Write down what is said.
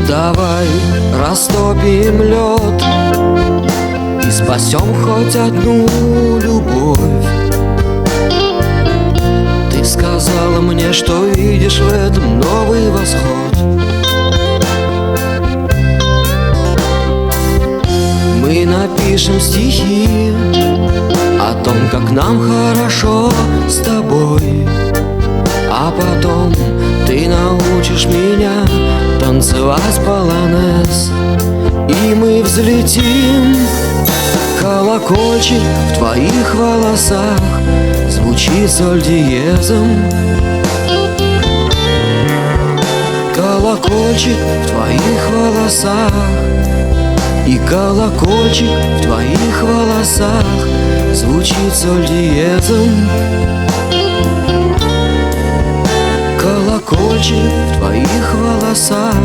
Давай растопим лед и спасем хоть одну любовь. Ты сказала мне, что видишь в этом новый восход. Мы напишем стихи о том, как нам хорошо с тобой, а потом ты научишь меня танцевать полонез, и мы взлетим. Колокольчик в твоих волосах звучит соль диезом. Колокольчик в твоих волосах, и колокольчик в твоих волосах звучит соль диезом. Колокольчик в твоих волосах.